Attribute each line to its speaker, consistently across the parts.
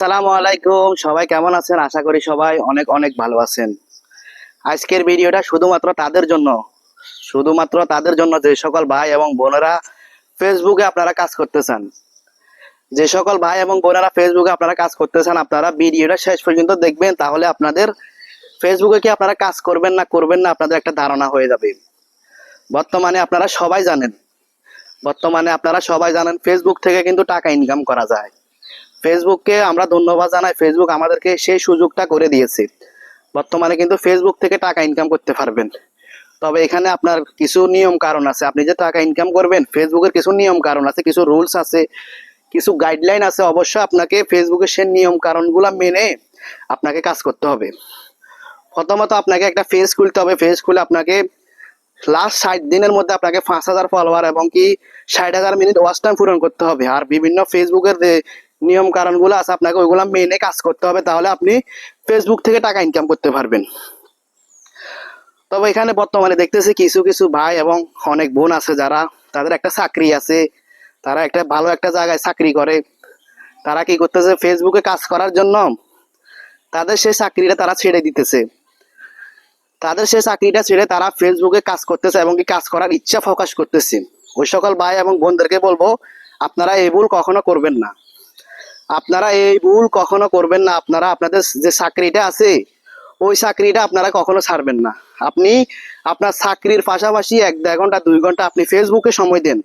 Speaker 1: আসসালামু আলাইকুম, সবাই কেমন আছেন? আশা করি সবাই অনেক অনেক ভালো আছেন। আজকের ভিডিওটা শুধুমাত্র তাদের জন্য যে সকল ভাই এবং বোনেরা ফেসবুকে আপনারা কাজ করতে চান। যে সকল ভাই এবং বোনেরা ফেসবুকে আপনারা কাজ করতে চান, আপনারা ভিডিওটা শেষ পর্যন্ত দেখবেন, তাহলে আপনাদের ফেসবুকে কি আপনারা কাজ করবেন না আপনাদের একটা ধারণা হয়ে যাবে। বর্তমানে আপনারা সবাই জানেন ফেসবুক থেকে কিন্তু টাকা ইনকাম করা যায়। ফেসবুককে আমরা ধন্যবাদ জানাই, ফেসবুক আমাদেরকে সেই সুযোগটা করে দিয়েছে। বর্তমানে কিন্তু ফেসবুক থেকে টাকা ইনকাম করতে পারবেন। তবে এখানে আপনার কিছু নিয়ম কারণ আছে। আপনি যে টাকা ইনকাম করবেন, ফেসবুকের কিছু নিয়ম কারণ আছে, কিছু রুলস আছে, কিছু গাইডলাইন আছে। অবশ্যই আপনাকে ফেসবুকের সেই নিয়ম কারণগুলো মেনে আপনাকে কাজ করতে হবে। প্রথমত আপনাকে একটা পেজ খুলতে হবে। পেজ খুলে আপনাকে লাস্ট 60 দিনের মধ্যে আপনাকে 5,000 ফলোয়ার এবং কি 60,000 মিনিট ওয়াচ টাইম পূরণ করতে হবে। আর বিভিন্ন ফেসবুকের যে নিয়ম কারণগুলো আছে আপনাকে ওইগুলো মেনে কাজ করতে হবে, তাহলে আপনি ফেসবুক থেকে টাকা ইনকাম করতে পারবেন। তবে এখানে বর্তমানে দেখতেছি কিছু কিছু ভাই এবং অনেক বোন আছে যারা তাদের একটা চাকরি আছে, তারা একটা ভালো একটা জায়গায় চাকরি করে। তারা কি করতেছে, ফেসবুকে কাজ করার জন্য তাদের সেই চাকরিটা তারা ছেড়ে দিতেছে। তারা ফেসবুকে কাজ করতেছে এবং কি কাজ করার ইচ্ছা প্রকাশ করতেছে। ওই সকল ভাই এবং বোনদেরকে বলবো, আপনারা এই ভুল কখনো করবেন না। আপনারা আপনাদের যে চাকরিটা আছে ওই চাকরিটা আপনারা কখনো ছাড়বেন না। আপনি আপনার চাকরির পাশাপাশি 1-1.5 ঘন্টা 2 ঘন্টা আপনি ফেসবুকে সময় দেন,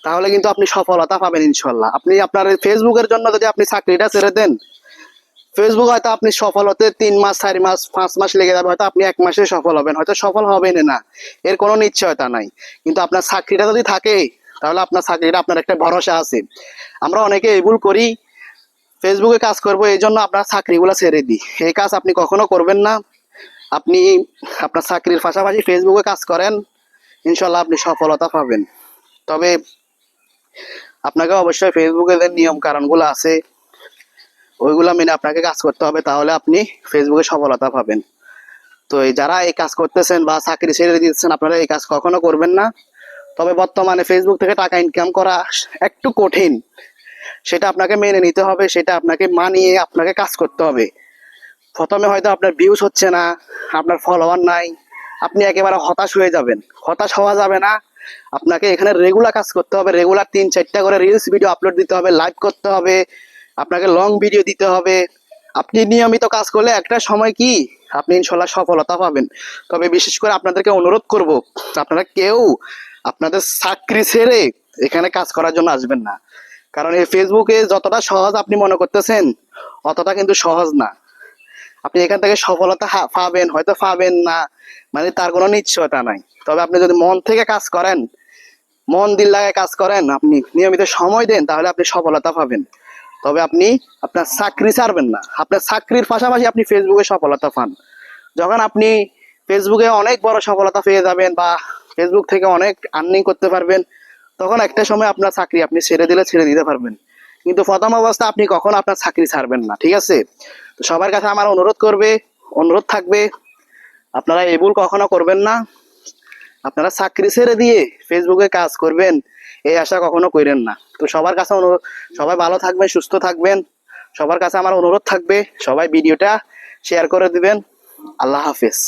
Speaker 1: তাহলে কিন্তু আপনি সফলতা পাবেন ইনশাল্লাহ। আপনি আপনার ফেসবুকের জন্য যদি আপনি চাকরিটা ছেড়ে দেন, ফেসবুক হয়তো আপনি সফল হতে 3 মাস 4 মাস 5 মাস লেগে যাবে, হয়তো আপনি 1 মাসে সফল হবেন, হয়তো সফল হবেন না, এর কোনো নিশ্চয়তা নাই। কিন্তু আপনার চাকরিটা যদি থাকে, তাহলে আপনার চাকরিটা আপনার একটা ভরসা আছে। আমরা অনেকে এই ভুল করি, ফেসবুকে কাজ করব এই জন্য আপনার চাকরিগুলো ছেড়ে দিই। এই কাজ আপনি কখনো করবেন না। আপনি আপনার চাকরির পাশাপাশি ফেসবুকে কাজ করেন, ইনশাল্লাহ আপনি সফলতা পাবেন। তবে আপনাকে অবশ্যই ফেসবুকে যে নিয়ম কারণগুলো আছে ওইগুলো মেনে আপনাকে কাজ করতে হবে, তাহলে আপনি ফেসবুকে সফলতা পাবেন। তো যারা এই কাজ করতেছেন বা চাকরি ছেড়ে দিচ্ছেন, আপনারা এই কাজ কখনো করবেন না। তবে বর্তমানে ফেসবুক থেকে টাকা ইনকাম করা একটু কঠিন, সেটা আপনাকে মেনে নিতে হবে, সেটা আপনাকে মানিয়ে আপনাকে কাজ করতে হবে। প্রথমে হয়তো আপনার ভিউজ হচ্ছে না, আপনার ফলোয়ার নাই, আপনি একেবারে হতাশ হয়ে যাবেন। হতাশ হওয়া যাবে না, আপনাকে এখানে রেগুলার কাজ করতে হবে। রেগুলার 3-4টা করে রিলস ভিডিও আপলোড দিতে হবে, লাইভ করতে হবে, আপনাকে লং ভিডিও দিতে হবে। আপনি নিয়মিত কাজ করলে একটা সময় কি আপনি ইনশাল্লাহ সফলতা পাবেন। তবে বিশেষ করে আপনাদেরকে অনুরোধ করব, আপনারা কেউ আপনাদের চাকরি ছেড়ে এখানে কাজ করার জন্য আসবেন না। কারণ এই ফেসবুকে যতটা সহজ আপনি মনে করতেছেন, অতটা কিন্তু সহজ না। আপনি এখান থেকে সফলতা পাবেন, হয়তো পাবেন না, মানে তার কোনো নিশ্চয়তা নাই। তবে আপনি যদি মন থেকে কাজ করেন, মন দিল লাগায় কাজ করেন, আপনি নিয়মিত সময় দেন, তাহলে আপনি সফলতা পাবেন। তবে আপনি আপনার চাকরি ছাড়বেন না। আপনার চাকরির পাশাপাশি আপনি ফেসবুকে সফলতা পান। যখন আপনি ফেসবুকে অনেক বড় সফলতা পেয়ে যাবেন বা ফেসবুক থেকে অনেক আর্নিং করতে পারবেন, তখন একটা সময় আপনার চাকরি আপনি ছেড়ে দিতে পারবেন। কিন্তু প্রথম অবস্থা আপনি কখনো আপনার চাকরি ছাড়বেন না, ঠিক আছে? তো সবার কাছে আমার অনুরোধ থাকবে, আপনারা এই ভুল কখনো করবেন না। আপনারা চাকরি ছেড়ে দিয়ে ফেসবুকে কাজ করবেন, এই আশা কখনো করেন না। তো সবার কাছে সবাই ভালো থাকবেন, সুস্থ থাকবেন। সবার কাছে আমার অনুরোধ থাকবে, সবাই ভিডিওটা শেয়ার করে দিবেন। আল্লাহ হাফেজ।